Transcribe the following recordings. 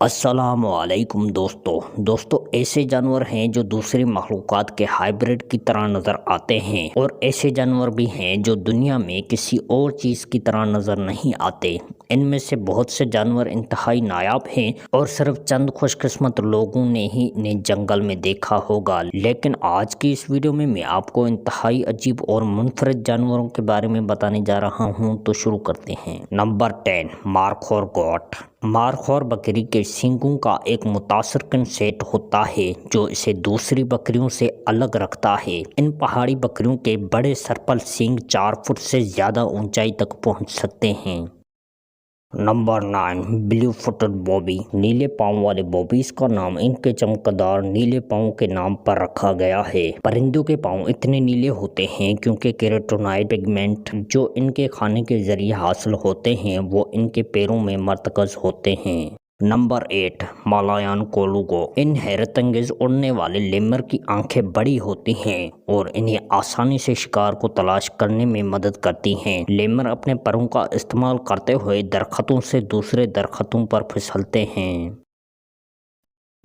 السلام علیکم دوستو ایسے جانور ہیں جو دوسری مخلوقات کے ہائبرڈ کی طرح نظر آتے ہیں، اور ایسے جانور بھی ہیں جو دنیا میں کسی اور چیز کی طرح نظر نہیں آتے۔ ان میں سے بہت سے جانور انتہائی نایاب ہیں اور صرف چند خوش قسمت لوگوں نے ہی انہیں جنگل میں دیکھا ہوگا، لیکن آج کی اس ویڈیو میں آپ کو انتہائی عجیب اور منفرد جانوروں کے بارے میں بتانے جا رہا ہوں، تو شروع کرتے ہیں۔ نمبر 10، مارخور گوٹ۔ مارخور بکری کے سینگوں کا ایک متاثر کن سیٹ ہوتا ہے جو اسے دوسری بکریوں سے الگ رکھتا ہے۔ ان پہاڑی بکریوں کے بڑے سرپل سینگ 4 فٹ سے زیادہ اونچائی تک پہنچ سکتے ہیں۔ Number 9، blue footed booby. نیلے پاؤں والے بوبیز کا نام ان کے چمکدار نیلے پاؤں کے نام پر رکھا گیا ہے۔ پرندوں کے پاؤں اتنے نیلے ہوتے ہیں کیونکہ کیراٹینوئڈ پیگمنٹ جو ان کے کھانے کے ذریعے حاصل ہوتے ہیں وہ ان کے پیروں میں مرتکز ہوتے ہیں۔ Number 8، Malayan کولوگو۔ ان حیرت انگیز اڑنے والے لیمر کی آنکھیں بڑی ہوتی ہیں اور انہیں آسانی سے شکار کو تلاش کرنے میں مدد کرتی ہیں۔ لیمر اپنے پروں کا استعمال کرتے ہوئے درختوں سے دوسرے درختوں پر پھسلتے ہیں۔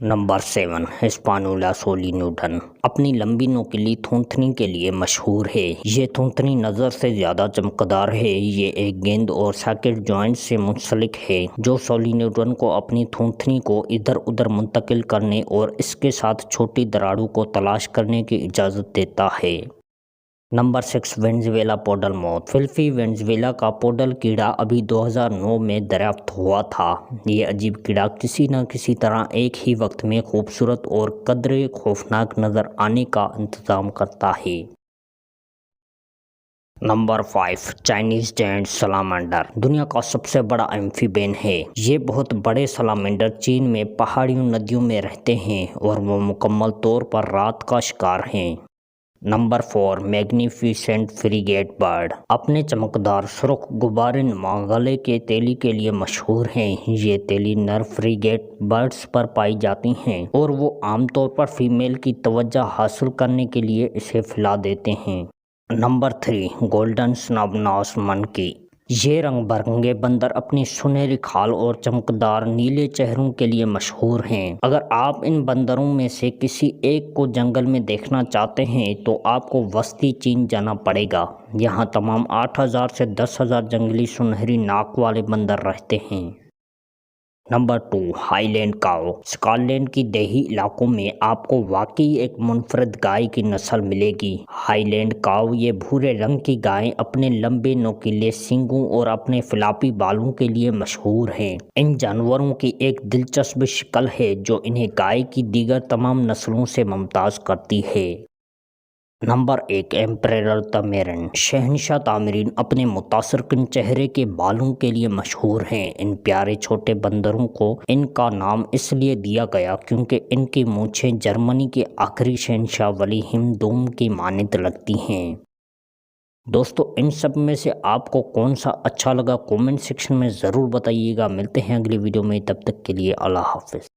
نمبر 7، ہسپانولا سولینوڈن۔ اپنی لمبی نوکیلی تھونتنی کے لیے مشہور ہے۔ یہ تھونتنی نظر سے زیادہ چمکدار ہے۔ یہ ایک گیند اور ساکٹ جوائنٹ سے منسلک ہے جو سولینوڈن کو اپنی تھونتنی کو ادھر ادھر منتقل کرنے اور اس کے ساتھ چھوٹی دراڑوں کو تلاش کرنے کی اجازت دیتا ہے۔ Number 6، Venezuela poodle moth. Fluffy Venezuela کا پوڈل کیڑا ابھی 2009 میں دریافت ہوا تھا۔ یہ عجیب کیڑا کسی نہ کسی طرح ایک ہی وقت میں خوبصورت اور قدرے خوفناک نظر آنے کا انتظام کرتا ہے۔ Number 5، Chinese giant salamander. دنیا کا سب سے بڑا ایمفیبین ہے۔ یہ بہت بڑے سلامانڈر چین میں پہاڑیوں ندیوں میں رہتے ہیں اور وہ مکمل طور پر رات کا شکار ہیں۔ Number 4، magnificent frigate bird. اپنے چمکدار سرخ غبارے نما گلے کے تیلی کے لیے مشہور ہیں۔ یہ تیلی نر فریگیٹ برڈز پر پائی جاتی ہیں اور وہ عام طور پر فیمیل کی توجہ حاصل کرنے کے لیے اسے پھیلا دیتے ہیں۔ نمبر 3، گولڈن سنب نوز منکی۔ یہ رنگ برنگے بندر اپنی سنہری کھال اور چمکدار نیلے چہروں کے لیے مشہور ہیں۔ اگر آپ ان بندروں میں سے کسی ایک کو جنگل میں دیکھنا چاہتے ہیں تو آپ کو وسطی چین جانا پڑے گا۔ یہاں تمام 8,000 سے 10,000 جنگلی سنہری ناک والے بندر رہتے ہیں۔ نمبر 2، ہائی لینڈ کاؤ۔ اسکاٹ لینڈ کی دیہی علاقوں میں آپ کو واقعی ایک منفرد گائے کی نسل ملے گی۔ ہائی لینڈ کاؤ یہ بھورے رنگ کی گائیں اپنے لمبے نوکیلے سینگوں اور اپنے فلاپی بالوں کے لیے مشہور ہیں۔ ان جانوروں کی ایک دلچسپ شکل ہے جو انہیں گائے کی دیگر تمام نسلوں سے ممتاز کرتی ہے۔ نمبر 1، ایمپریرل تامرین۔ شہنشاہ تامرین اپنے متاثر کن چہرے کے بالوں کے لیے مشہور ہیں۔ ان پیارے چھوٹے بندروں کو ان کا نام اس لیے دیا گیا کیونکہ ان کی مونچھیں جرمنی کے آخری شہنشاہ ولیہم دوم کی مانند لگتی ہیں۔ دوستو ان سب میں سے آپ کو کون سا اچھا لگا کومنٹ سیکشن میں ضرور بتائیے گا۔ ملتے ہیں اگلی ویڈیو میں، تب تک کے لیے اللہ حافظ۔